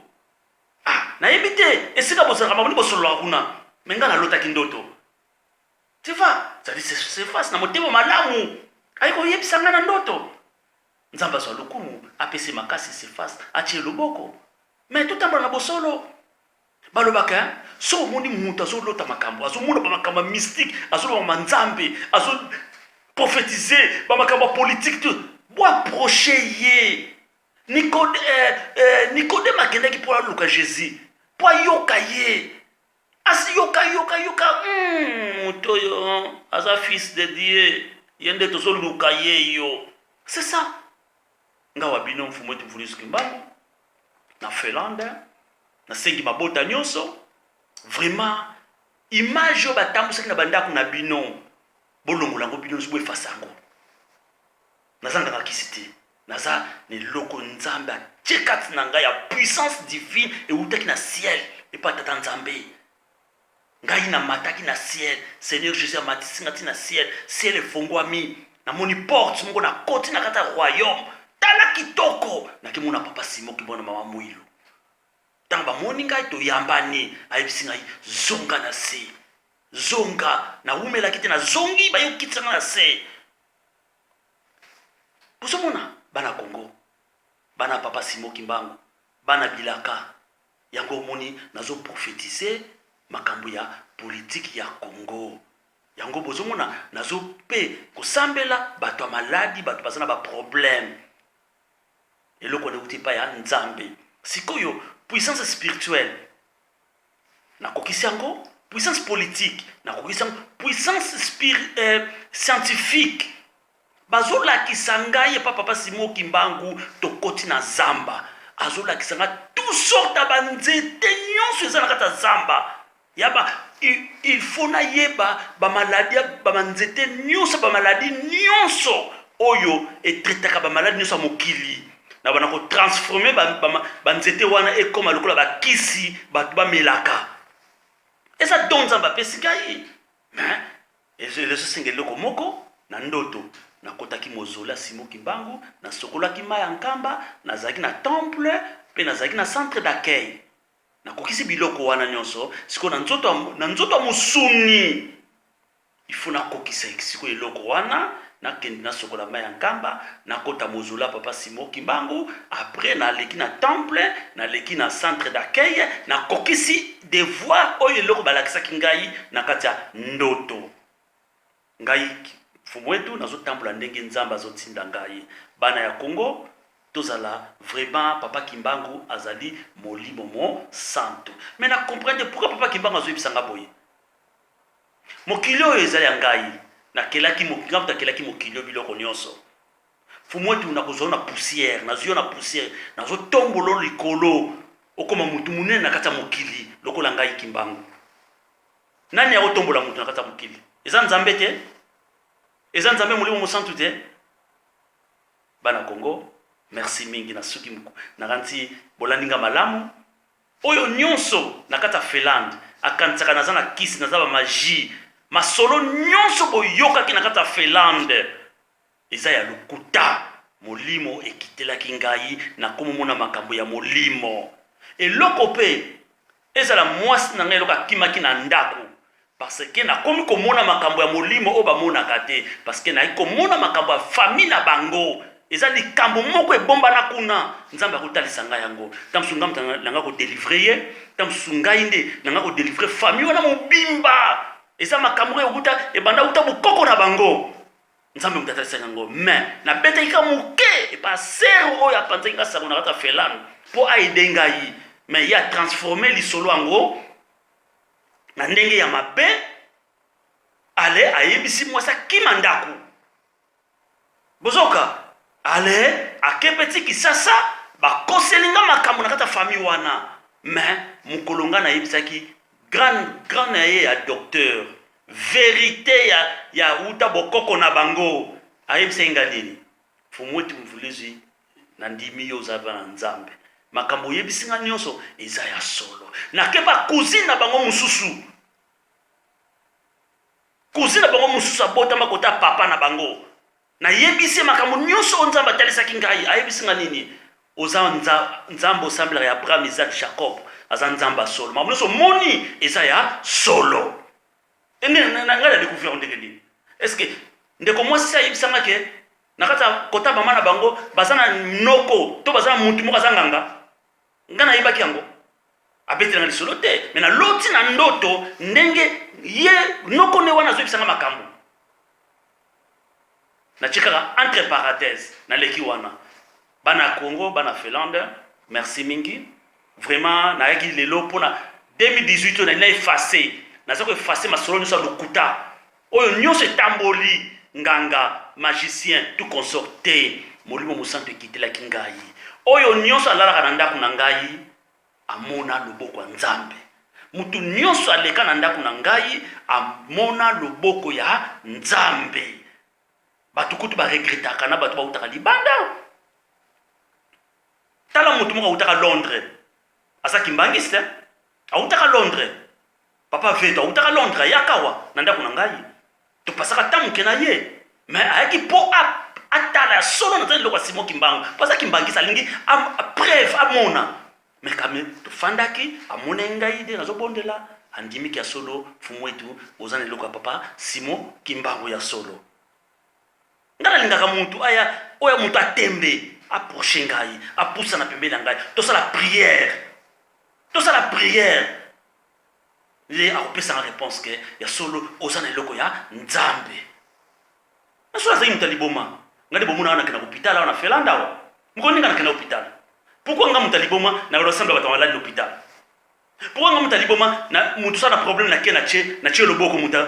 S1: nayebi te esika bozalaka bamoni bosolola kuna mais ngai nalotaki ndoto tu vois Cephas na motema malamu ayiko yebisanga na ndoto nzambe azwa lokumu apesi makasi Cephas atie loboko mais totambola na bosolo balobaka so omoni mutu azolota makambo azomona bamakambo mystique azoloba manzambe azoprophétiser bamakambo politique te boaproche ye Nicodème akendaki mpo aluka Jésus mpo ayoka ye asi yoka mutu oyo aza fils de Dieu ye nde tozoluka ye yo c'est ça nga wa bino mfumu etu mvulisi Kimbangu na Felanda na sengi mabota nyonso vraiment image oyo batambusaki na bandako na bino bolongola yango bino nzo boefasa yango naza nganga kisi te naza ne loko nzambe atie kati na ngai ya puissance divine eutaki na ciel epa tata nzambe ngai namataki na ciel Seigneur Jésus amatisi nga ti na ciel efongwami namoni porte moko na koti na kati ya royaume tala kitoko nakimona papa Simon Kimbangu na mama Mwilu ntango bamoni ngai toyambani ayebisi ngai zonga na se zonga nawumelaki te na zongi bayokitisanga na se bozomona bana Congo bana papa Simon Kimbangu bana bilaka yango omoni nazoprophétise makambo ya politique ya Congo yango bozomona nazo pe kosambela bato ya maladi bato baza na baproblème eloko neuti pa ya nzambe sikoyo puissance spirituelle nakokisi yango puissance politique nakokisi yango puissance scientifique bazolakisa ngai epa papa Simon Kimbangu tokoti na zamba azolakisa nga tout sorte ya banzete nyonso eza na kati ya zamba il faut nayeba bamaladi bamanzete nyonso bamaladi nyonso oyo etretaka bamaladi nyonso ya mokili na bana ko transformer banzete wana ekoma lokola bakisi bato bamelaka eza don nzambe apesi ngai ezosengeli eloko moko na ndoto nakotaki mozolo ya Simon Kimbangu nasokolaki mai ya nkamba nazalaki na temple mpe nazalaki na centre d'accueil nakokisi biloko wana nyonso sikoyo na nzoto ya mosuni ifo nakokisa sikoyo eloko wana nakende nasokola mai ya nkamba nakota mozolo ya papa Simon Kimbangu après naleki na temple naleki na centre d'accueil nakokisi devoir oyo eloko balakisaki ngai na kati ya ndoto ngai fumu etu nazotambola ndenge nzambe azotinda ngai bana ya Congo tozala vraiment papa Kimbangu azali molimo mo santo mais na comprendre pourquoi papa Kimbangu azoyebisanga boye mokili oyo ezali ya ngai nakelaki mokili oyo biloko nyonso fumu etu nakozala na poussière nazotombolo likolo okoma mutu munene na kati ya mokili lokola ngai Kimbangu nani akotombola mutu na kati ya mokili eza nzambe te eza nzambe molimo mosantu te bana Congo merci mingi na suki muku nakanti bolandinga malamu oyo nyonso na kata Finlande akanisaka naza na kisi naza ba magie masolo nyonso boyokaki na kata Finlande eza ya lokuta molimo ekitelaki ngai na komomona makambo ya molimo eloko pe ezala mwasi na ngai eloko akimaki na ndako parce que nakomi komona makambo ya molimo oyo bamonaka te parce que nayi komona makambo ya famille na bango eza likambo moko ebombana kuna nzambe akotalisa ngai yango tamosusu ngai nanga kodelivre ye tamosusu ngai nde nanga kodelivre famille wana mobimba eza makambo oyo okuta ebanda kuta bokoko na bango nzambe moto atalisa yango mais nabetaki ka moke epa sere oyo apanzaki nga sango na kata Finlande mpo aide ngai mais ye atransforme lisolo yango na ndenge ya mabe ale ayebisi mwasi akima ndako bozoka ale akepeti kisasa bakoselinga makambo na kata famille wana mais mokolo nga nayebisaki grande na ye ya docteur vérité ya uta bokoko na bango ayebisaki nga nini fumweti mvulizwi na ndimi yo ozaba na nzambe makambo oyebisi nga nyonso eza ya solo nakeba cousine na bango mosusu cousine na bango mosusu abotama kota papa na bango nayebisi makambo nyonso oyo nzambe atalisaki ngai ayebisi nga nini oza nzambe osemblaka ya Abraham Isaac Jacob aza nzambe ya solo makambo nyonso moni eza ya solo ngai na découvrir ndenge nini est-ce que ndeko mwasi ayebisanga ke na kati ya kota mama na bango baza na noko to baza na mutu moko aza nganga ngai nayebaki yango abetelanga lisolo te me naloti na ndoto ndenge ye noko nde wana azoyebisanga makambo natikaka entre parenthèse naleki wana bana Congo bana Finlande merci mingi vraiment nayaki lelo mpona 2018 oyo nalina efase naza koefase masolo nyonso ya lokuta oyo nyonso etamboli nganga magicien tout consort te molimo mosantu ekitelaki ngai oyo nyonso alalaka na ndako na ngai amona loboko ya nzambe mutu nyonso aleka na ndako na ngai amona loboko ya nzambe bato kutu baregretaka na bato bautaka libanda tala mutu moko autaka Londres asa kimbangisi te autaka Londres papa veto autaka Londres ayakawa na ndako na ngai topasaka ta moke na ye mais ayaki mpo atala solo na nzali loko ya Simon Kimbangu mpasa kimbangisi alingi preuve amona mais kame tofandaki amona ngai nde nazobondela andimiki ya solo fumu etu oza na eloko ya papa Simon Kimbangu ya solo nga nalingaka mutu aya oyo mutu atembe aproche ngai apusa na pembeni na ngai tosala prière ye akopesanga réponse ke ya solo oza na eloko ya nzambe naso azali mutu aliboma nga nde bomona wana nakenda hôpital awa na Finlande awa mokoni nga nakenda hôpital pourquoi nga mutu aliboma na losemble bato maladi na hôpital pourquoi nga mutu aliboma na mutu sa na problème na ke na tie loboko mutu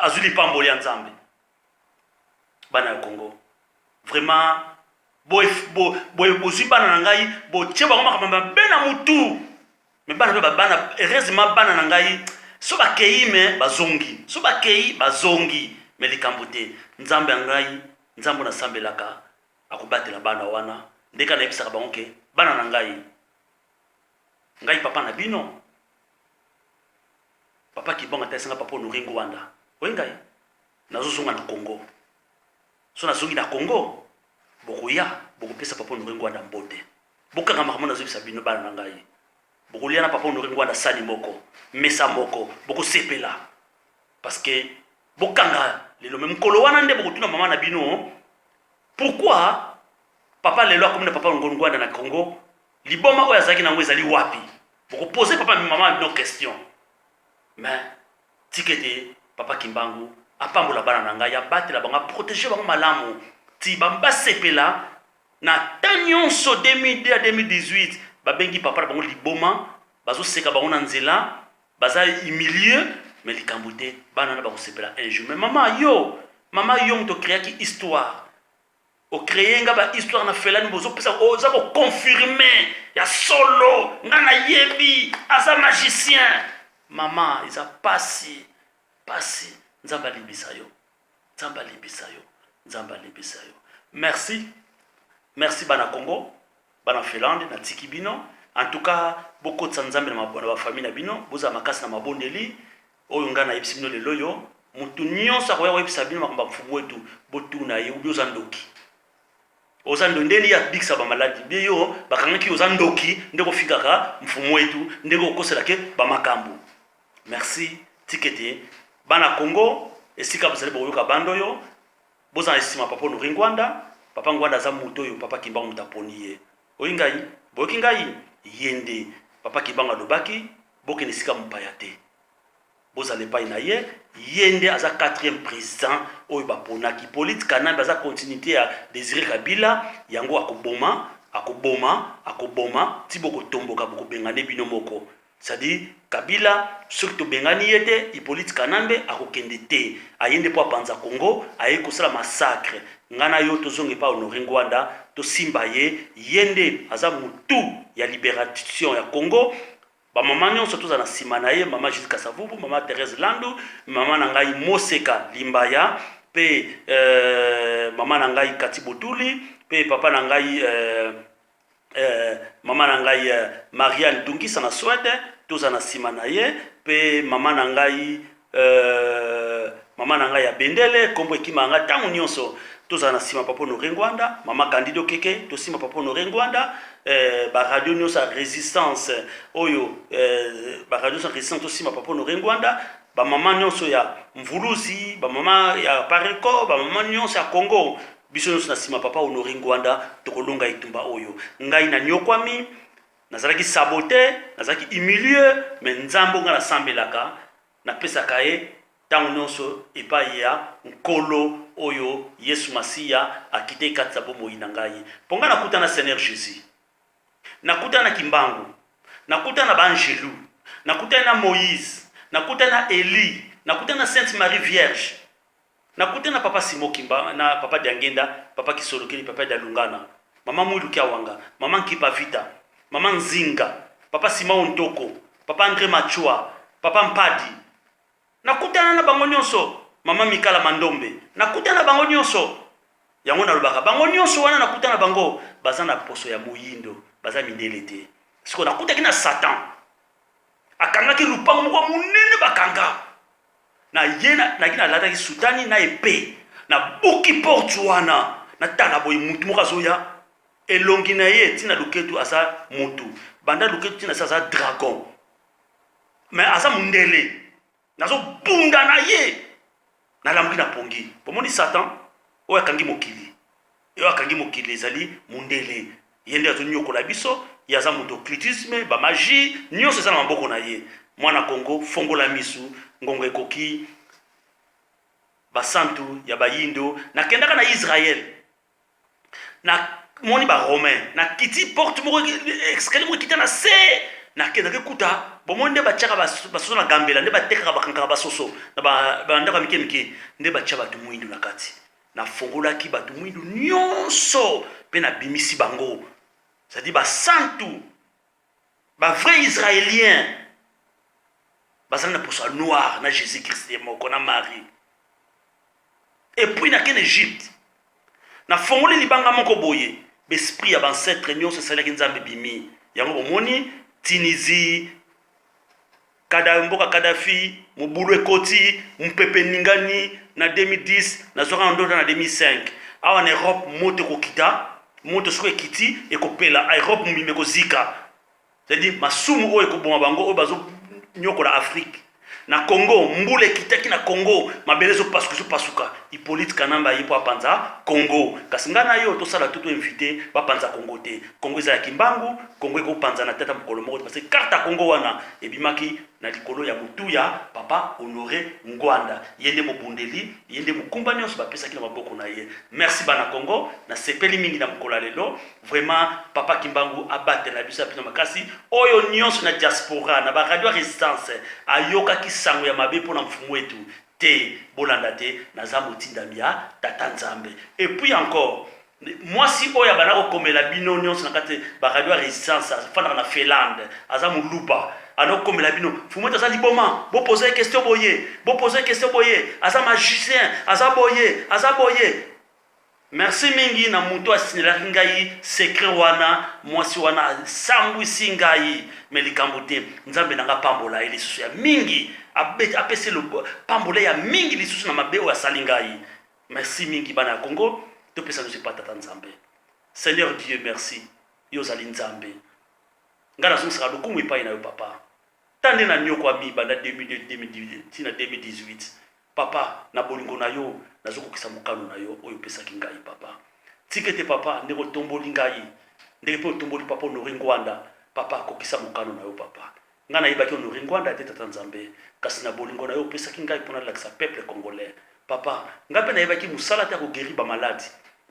S1: azwi lipamboli ya nzambe bana ya Congo vraiment bozwi bana na ngai botie bango makambo mabe na mutu me bana mpe bana heureusement bana na ngai so bakei me bazongi me likambo te nzambe ya ngai nzambe nasambelaka akobatela bana wana ndeka nayebisaka bango ke bana na ngai papa na bino papa kibonga taisanga papa onoringo wanda oye ngai nazozonga na Congo so nazongi na Congo bokoya bokopesa papa onoringo wanda mbote bokanga makambo nazobisa bino bana na ngai bokolia na papa onoringo wanda sani moko mesa moko bokosepela parce que bokanga lelo me mokolo wana nde bokotuna mama na bino pourquoi papa lelo akomi na papa onoringo wanda na Congo liboma oyo azalaki nango ezali wapi bokopose papa mama bino question mais tikete papa Kimbangu apambola bana na ngai abatela bango aprotéger bango malamu ti basepela na ta nyonso 2002 à 2018 babengi papa na bango liboma bazoseka bango na nzela baza humilié mais likambo te bana na bakosepela un jour mais mama yo moto créaki histoire ocréer nga ba histoire na Finlande bozopesa oza koconfirme ya solo nga na yebi aza magicien mama eza pasi nzambe alibisa yo merci bana Congo bana Finlande na tiki bino En tout cas, beaucoup de Sanzambe na ma famille na bino, boza makasi na mabondeli, oyo nga na yebisi bino lelo yo, mutu nyonso akoya koyebisa bino makambo mfumu wetu, botuna ye ubi ozandoki. Ozando ndeni ya bikisa ba maladi, be yo bakangaki ozandoki ndeko fikaka mfumu wetu, ndeko koselake ba makambo. Merci tikete bana Congo esika bozali boyoka bando yo, boza esima papa no Ngwanda, papa Ngwanda za muto yo, papa Kimbangu mutaponi ye. Oyingai, boyoki ngai yende papa Kibanga lobaki boke nisika mpaya te bozale pai na ye yende aza 4e président oyo baponaki politique kanambe aza continuité ya Désiré Kabila yango akoboma ti boko tomboka boko bengane bino moko c'est-à-dire Kabila soki to bengani yete Hippolyte Kanambe akokende te ayende po apanza Congo aye kosala massacre ngana yo tozonge pa Honoré Ngwanda to simba ye yende aza mutu ya libération ya Congo ba mama nyonso toza na sima na ye mama Jules Kasavubu mama Thérèse Landu mama na ngai Moseka Limbaya pe mama na ngai Kati Botuli pe papa na ngai mama na ngai Marianne Dungisa na Swede toza na sima na ye pe mama na ngai ya Bendele kombo ekima nga tangu nyonso toza na sima papa Honoré Ngwanda mama Candido Keke to sima papa Honoré Ngwanda ba radio nyonso résistance oyo ba radio nyonso résistance to sima papa Honoré Ngwanda ba mama nyonso ya Mvuluzi ba mama ya Pareko ba mama nyonso ya Congo biso nyonso na sima papa Honoré Ngwanda tokolonga itumba oyo ngai na nyokwami nazalaki saboté nazalaki humilié mais nzambo nga na sambelaka na pesaka ye tango nyonso epai ya nkolo oyo Yesu Masiya akite kati sabo moyina ngai ponga nakutana Seigneur Jésus nakutana Kimbangu nakutana Banjelu nakutana Moïse nakutana Eli nakutana Sainte Marie Vierge nakutana papa Simo Kimba na papa Diangenda papa Kisolokeli papa Dalungana mama Mwilu Kiawanga mama Nkipa Vita mama Nzinga papa Simon Ntoko papa André Machua papa Mpadi nakutana na bango nyonso mama Mikala Mandombe nakutana na bango nyonso yango nalobaka bango nyonso wana nakutana na bango baza na poso ya moyindo baza mindele te siko nakutaki na Satan akangaki lupango moko munene bakanga na yena nakina lataki sutani na epe na buki porte wana na tala boy mutu moko azoya elongi na ye tina luketu asa mutu banda luketu tina asa dragon mais asa mundele nazo bunda na ye na lambi na pongi pomoni Satan oyo akangi mokili ezali mundele yende azo nyokola biso yaza mutu occultisme ba magie nyonso eza na maboko na ye mwana Congo fongola misu ngongo ekoki basantu ya bayindo nakendaka na Israël na moni ba romain na kiti porte moko escalier moko kita na se nakendaka kuta bomonde bachaka basoso na gambela nde batekaka bakankaka basoso na bandaka mike nde bacha batu mwindu na kati na fongolaki batu mwindu nyonso pe na bimisi bango c'est-à-dire basantu ba vrai israélien bazali na poso noir na Jésus-Christ moko na Marie et puis na ken Égypte na fongoli libanga moko boye besprit ya bancêtre nyonso esalaki nzambe bimi yango bomoni Tunisie mboka Kadhafi mobulu ekoti mpepe ningani na 2010 na zoka ndota na 2005 awa na Europe moto kokita moto soko ekiti ekopela Europe mumime kozika c'est-à-dire masumu oyo ekoboma bango oyo bazo nyokola Afrique na Congo mbule kitaki na Congo mabelezo pasuka Hippolyte Kanamba yipo apanza Congo kasi ngana yo to sala tuto invité bapanza Congo te Congo za Kimbangu Congo eko panza na tata mokolo moko parce que carte Congo wana ebimaki na likolo ya mutu ya papa Honoré Ngwanda yende mobundeli yende mukumba nyonso bapesa kina maboko na ye merci bana Congo na sepeli mingi na mokolo lelo vraiment papa Kimbangu abate na biso apina makasi oyo nyonso na diaspora na ba radio résistance ayoka kisango ya mabe pona mfumu wetu te bolanda te na zambo tindamia tata nzambe et puis encore moi si oya bana komela bino nyonso na kati ba radio résistance fana na Finlande azamu lupa ano komela bino fumu ta sali boma bo poser question boye aza magicien aza boye merci mingi na mutu asinelaki ngai secret wana mwasi wana sambwisi ngai me likambo te nzambe nanga pambola ye lisusu ya mingi apesi pambola ya mingi lisusu na mabe oyo asali ngai merci mingi bana ya Congo topesa nyonso epa tata nzambe Seigneur Dieu merci yo ozali nzambe ngai nazongisaka lokumu epai na yo papa tande na nyokwami banda 2018 papa na bolingo na yo nazokokisa mokano na yo oyo opesaki ngai papa tika ete papa ndenge otomboli ngai ndenge mpe otomboli papa Honore Ngwanda papa akokisa mokano na yo papa ngai nayebaki Honore Ngwanda te tata nzambe kasi na bolingo na yo opesaki ngai mpona lakisa peuple congolais papa ngai mpe nayebaki mosala te akogeri bamaladi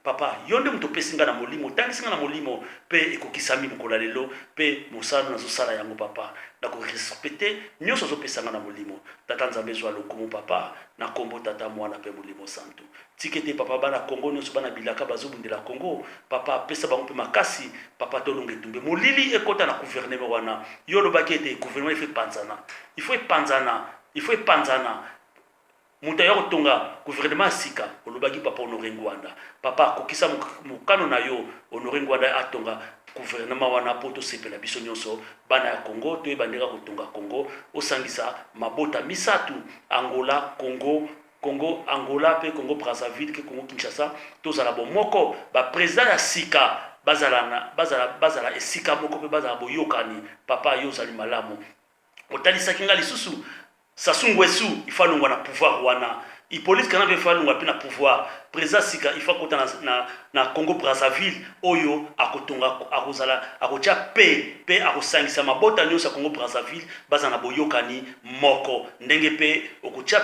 S1: papa yo nde moto opesi ngai na molimo otangisi ngai na molimo mpe ekokisami mokolo lelo mpe mosala nazosala yango papa nakorespecte nyonso ozopesa ngai na molimo tata nzambe ezwa lokumu papa na kombo tata mwana mpe molimo santo tika ete papa bana Congo nyonso bana bilaka bazobundela Congo papa apesa bango mpe makasi papa tolonga etumbe molili ekota na gouvernement wana yo olobaki ete gouvernement ifo epanzana muta ya kotonga gouvernement sika olobaki papa Honore Ngwanda papa kokisa mokano na yo Honore Ngwanda atonga gouvernement wana poto sepela biso nyonso bana ya Congo to ebandeka kotonga Congo osangisa mabota misatu Angola Angola pe Congo Brazzaville ke Congo Kinshasa tozala bomoko ba président ya sika bazala esika moko pe bazala boyokani papa yo zali malamu otalisaki nga lisusu Sassou Nguesso il faut longwa na pouvoir wana Hippolyte Kana il faut longwa pe na pouvoir président sika il faut kota na Congo Brazzaville oyo akotonga akozala akotia pe akosangisa mabota nyonso ya Congo Brazzaville baza na boyokani moko ndenge pe okotia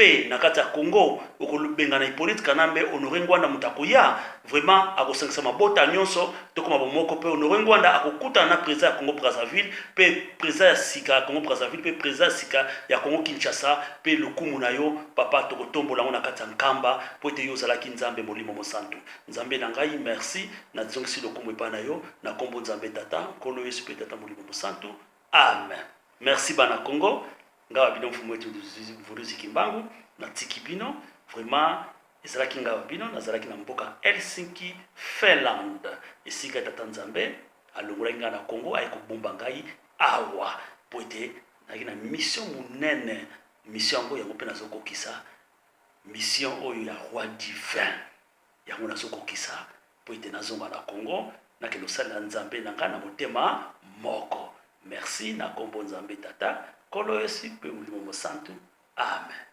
S1: pe na kati ya Congo okolubenga na Hippolyte Kanambe Honore Ngwanda mutakoya vraiment akosangisa mabota nyonso tokoma bomoko pe Honore Ngwanda akokuta na président ya Congo Brazzaville pe président ya sika ya Congo Brazzaville pe président sika ya Congo Kinshasa pe lokumu na yo papa tokotombola ngo na kati ya nkamba po ete yo ozalaki nzambe molimo mosantu nzambe na ngai merci na zongisi lokumu epa na yo na kombo nzambe tata nkolo Yesu pe tata molimo mosantu amen merci bana Congo ngawa bino mfumu wetu Vuruzi Kimbangu na tiki bino vraiment ezalaki ngawa bino nazalaki na mboka Helsinki Finland esika tata nzambe alongolaki ngai na Congo aye kobomba ngai awa po ete naki na mission monene mission yango mpe nazokokisa mission oyo ya roi divin yango nazokokisa po ete nazonga na Congo nakende kosalela nzambe na ngai na motema moko merci na kombo nzambe tata Kolo Yesu pe molimo mosantu amen.